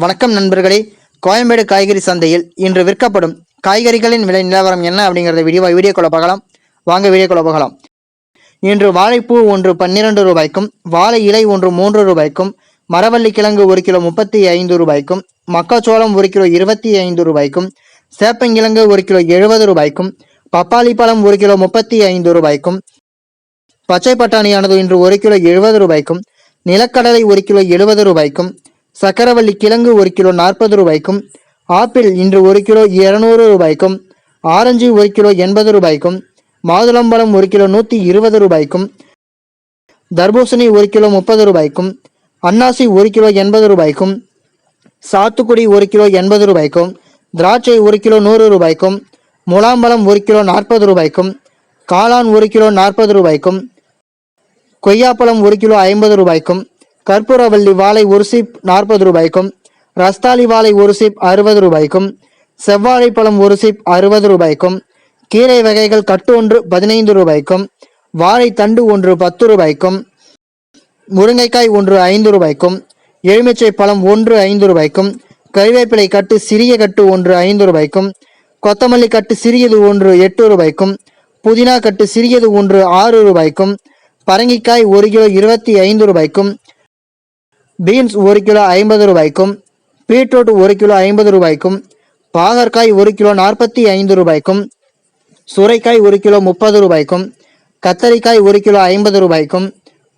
வணக்கம் நண்பர்களே. கோயம்பேடு காய்கறி சந்தையில் இன்று விற்கப்படும் காய்கறிகளின் விலை நிலவரம் என்ன அப்படிங்கிறத வீடியோக்குள்ள பார்க்கலாம். வாங்க வீடியோக்குள்ள போகலாம். இன்று வாழைப்பூ ஒன்று 12 ரூபாய்க்கும், வாழை இலை ஒன்று 3 ரூபாய்க்கும், மரவள்ளி கிழங்கு 1 கிலோ 35 ரூபாய்க்கும், மக்காச்சோளம் 1 கிலோ 25 ரூபாய்க்கும், சேப்பங்கிழங்கு 1 கிலோ 70 ரூபாய்க்கும், பப்பாளி பழம் 1 கிலோ 35 ரூபாய்க்கும், பச்சை பட்டாணியானது இன்று 1 கிலோ 70 ரூபாய்க்கும், நிலக்கடலை 1 கிலோ 70 ரூபாய்க்கும், சக்கரவள்ளி கிழங்கு 1 கிலோ 40 ரூபாய்க்கும், ஆப்பிள் இன்று 1 கிலோ 200 ரூபாய்க்கும், ஆரஞ்சு 1 கிலோ 80 ரூபாய்க்கும், மாதுளம்பழம் 1 கிலோ 120 ரூபாய்க்கும், தர்பூசணி 1 கிலோ 30 ரூபாய்க்கும், அன்னாசி 1 கிலோ 80 ரூபாய்க்கும், சாத்துக்குடி 1 கிலோ 80 ரூபாய்க்கும், திராட்சை 1 கிலோ 100 ரூபாய்க்கும், முலாம்பழம் 1 கிலோ 40 ரூபாய்க்கும், காளான் 1 கிலோ 40 ரூபாய்க்கும், கொய்யாப்பழம் 1 கிலோ 50 ரூபாய்க்கும், கற்பூரவள்ளி வாழை 1 சீப் 40 ரூபாய்க்கும், ரஸ்தாலி வாழை 1 சீப் 60 ரூபாய்க்கும், செவ்வாழைப்பழம் 1 சீப் 60 ரூபாய்க்கும், கீரை வகைகள் கட்டு ஒன்று 15 ரூபாய்க்கும், வாழை தண்டு ஒன்று 10 ரூபாய்க்கும், முருங்கைக்காய் ஒன்று 5 ரூபாய்க்கும், எலுமிச்சை பழம் ஒன்று 5 ரூபாய்க்கும், கறிவேப்பிலை கட்டு சிறிய கட்டு ஒன்று 5 ரூபாய்க்கும், கொத்தமல்லி கட்டு சிறியது ஒன்று 8 ரூபாய்க்கும், புதினா கட்டு சிறியது ஒன்று 6 ரூபாய்க்கும், பரங்கிக்காய் 1 கிலோ 25 ரூபாய்க்கும், பீன்ஸ் 1 கிலோ 50 ரூபாய்க்கும், பீட்ரூட் 1 கிலோ 50 ரூபாய்க்கும், பாகற்காய் 1 கிலோ 45 ரூபாய்க்கும், சுரைக்காய் 1 கிலோ 30 ரூபாய்க்கும், கத்தரிக்காய் 1 கிலோ 50 ரூபாய்க்கும்,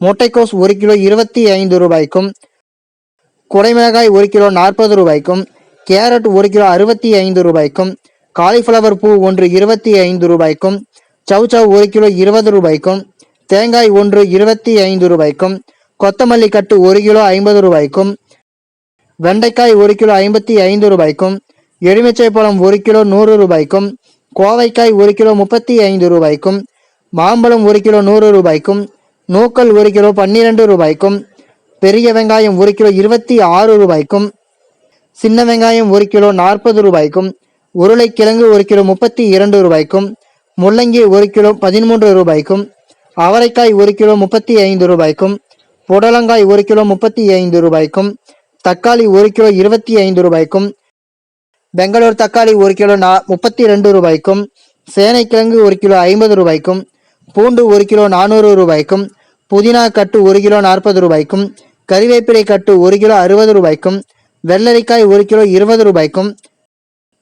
முட்டைக்கோஸ் 1 கிலோ 25 ரூபாய்க்கும், குடைமிளகாய் 1 கிலோ 40 ரூபாய்க்கும், கேரட் 1 கிலோ 65 ரூபாய்க்கும், காலிஃப்ளவர் பூ ஒன்று 25 ரூபாய்க்கும், சவுச்சவ் 1 கிலோ 20 ரூபாய்க்கும், தேங்காய் ஒன்று 25 ரூபாய்க்கும், கொத்தமல்லி கட்டு 1 கிலோ 50 ரூபாய்க்கும், வெண்டைக்காய் 1 கிலோ 55 ரூபாய்க்கும், எலுமிச்சை பழம் 1 கிலோ 100 ரூபாய்க்கும், கோவைக்காய் 1 கிலோ 35 ரூபாய்க்கும், மாம்பழம் 1 கிலோ 100 ரூபாய்க்கும், நூக்கல் 1 கிலோ 12 ரூபாய்க்கும், பெரிய வெங்காயம் 1 கிலோ 26 ரூபாய்க்கும், சின்ன வெங்காயம் 1 கிலோ 40 ரூபாய்க்கும், உருளைக்கிழங்கு 1 கிலோ 32 ரூபாய்க்கும், முள்ளங்கி 1 கிலோ 13 ரூபாய்க்கும், அவரைக்காய் 1 கிலோ 35 ரூபாய்க்கும், புடலங்காய் 1 கிலோ 35 ரூபாய்க்கும், தக்காளி 1 கிலோ 25 ரூபாய்க்கும், பெங்களூர் தக்காளி 1 கிலோ 32 ரூபாய்க்கும், சேனைக்கிழங்கு 1 கிலோ 50 ரூபாய்க்கும், பூண்டு 1 கிலோ 400 ரூபாய்க்கும், புதினா கட்டு 1 கிலோ 40 ரூபாய்க்கும், கறிவேப்பிலை கட்டு 1 கிலோ 60 ரூபாய்க்கும், வெள்ளரிக்காய் 1 கிலோ 20 ரூபாய்க்கும்,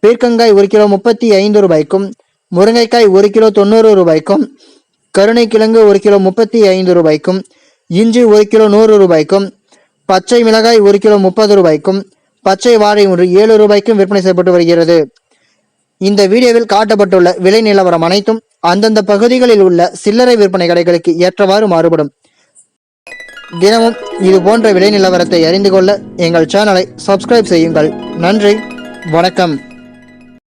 பீர்க்கங்காய் 1 கிலோ 35 ரூபாய்க்கும், முருங்கைக்காய் 1 கிலோ 90 ரூபாய்க்கும், கருணைக்கிழங்கு 1 கிலோ 35 ரூபாய்க்கும், இஞ்சி 1 கிலோ 100 ரூபாய்க்கும், பச்சை மிளகாய் 1 கிலோ 30 ரூபாய்க்கும், பச்சை வாழை ஒன்று 7 ரூபாய்க்கும் விற்பனை செய்யப்பட்டு வருகிறது. இந்த வீடியோவில் காட்டப்பட்டுள்ள விலை நிலவரம் அனைத்தும் அந்தந்த பகுதிகளில் உள்ள சில்லறை விற்பனை கடைகளுக்கு ஏற்றவாறு மாறுபடும். தினமும் இது போன்ற விலை நிலவரத்தை அறிந்து கொள்ள எங்கள் சேனலை சப்ஸ்கிரைப் செய்யுங்கள். நன்றி, வணக்கம்.